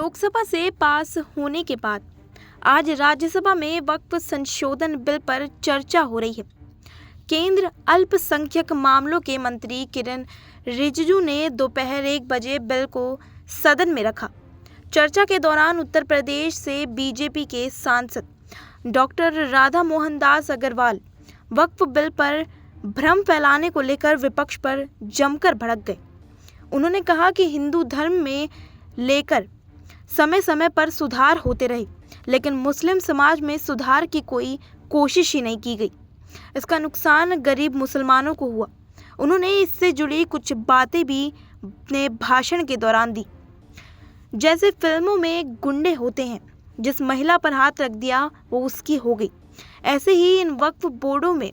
लोकसभा से पास होने के बाद आज राज्यसभा में वक्फ संशोधन बिल पर चर्चा हो रही है। केंद्र अल्पसंख्यक मामलों के मंत्री किरेन रिजिजू ने दोपहर 1 बजे बिल को सदन में रखा। चर्चा के दौरान उत्तर प्रदेश से बीजेपी के सांसद डॉक्टर राधा मोहन दास अग्रवाल वक्फ बिल पर भ्रम फैलाने को लेकर विपक्ष पर जमकर भड़क गए। उन्होंने कहा कि हिंदू धर्म में लेकर समय समय पर सुधार होते रहे, लेकिन मुस्लिम समाज में सुधार की कोई कोशिश ही नहीं की गई। इसका नुकसान गरीब मुसलमानों को हुआ। उन्होंने इससे जुड़ी कुछ बातें भी अपने भाषण के दौरान दी। जैसे फिल्मों में गुंडे होते हैं, जिस महिला पर हाथ रख दिया वो उसकी हो गई, ऐसे ही इन वक्फ बोर्डों में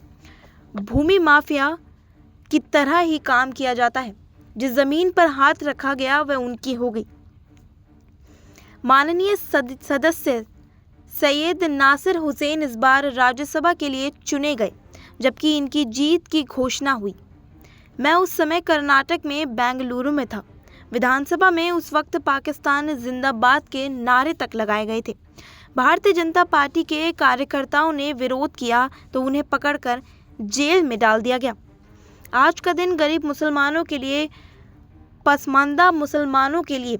भूमि माफिया की तरह ही काम किया जाता है। जिस जमीन पर हाथ रखा गया वह उनकी हो गई। माननीय सदस्य सैयद नासिर हुसैन इस बार राज्यसभा के लिए चुने गए, जबकि इनकी जीत की घोषणा हुई। मैं उस समय कर्नाटक में बेंगलुरु में था। विधानसभा में उस वक्त पाकिस्तान जिंदाबाद के नारे तक लगाए गए थे। भारतीय जनता पार्टी के कार्यकर्ताओं ने विरोध किया तो उन्हें पकड़कर जेल में डाल दिया गया। आज का दिन गरीब मुसलमानों के लिए, पसमानदा मुसलमानों के लिए,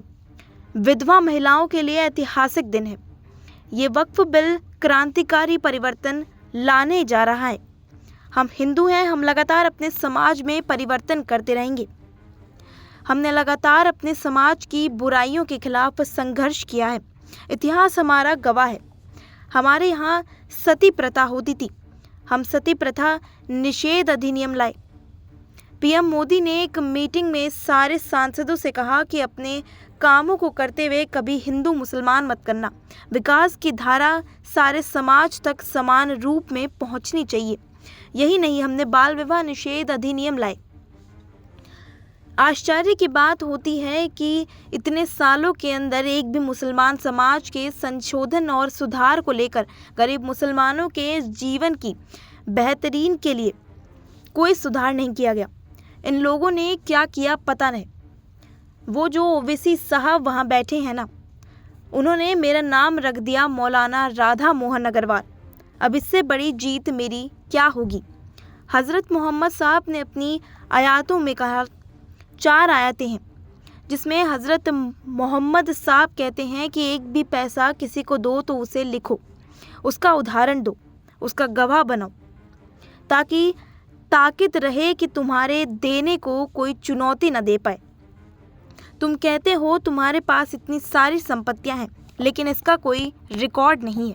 विधवा महिलाओं के लिए ऐतिहासिक दिन है। ये वक्फ बिल क्रांतिकारी परिवर्तन लाने जा रहा है। हम हिंदू हैं, हम लगातार अपने समाज में परिवर्तन करते रहेंगे। हमने लगातार अपने समाज की बुराइयों के खिलाफ संघर्ष किया है। इतिहास हमारा गवाह है। हमारे यहाँ सती प्रथा होती थी। हम सती प्रथा निषेध अधिनियम लाए। पीएम मोदी ने एक मीटिंग में सारे सांसदों से कहा कि अपने कामों को करते हुए कभी हिंदू मुसलमान मत करना। विकास की धारा सारे समाज तक समान रूप में पहुंचनी चाहिए। यही नहीं, हमने बाल विवाह निषेध अधिनियम लाए। आश्चर्य की बात होती है कि इतने सालों के अंदर एक भी मुसलमान समाज के संशोधन और सुधार को लेकर, गरीब मुसलमानों के जीवन की बेहतरीन के लिए कोई सुधार नहीं किया गया। इन लोगों ने क्या किया पता नहीं। वो जो ओवैसी साहब वहाँ बैठे हैं ना, उन्होंने मेरा नाम रख दिया मौलाना राधा मोहन अग्रवाल। अब इससे बड़ी जीत मेरी क्या होगी। हज़रत मोहम्मद साहब ने अपनी आयतों में कहा, 4 आयतें हैं जिसमें हज़रत मोहम्मद साहब कहते हैं कि एक भी पैसा किसी को दो तो उसे लिखो, उसका उदाहरण दो, उसका गवाह बनाओ, ताकि ताक़त रहे कि तुम्हारे देने को कोई चुनौती न दे पाए। तुम कहते हो तुम्हारे पास इतनी सारी संपत्तियां हैं, लेकिन इसका कोई रिकॉर्ड नहीं है।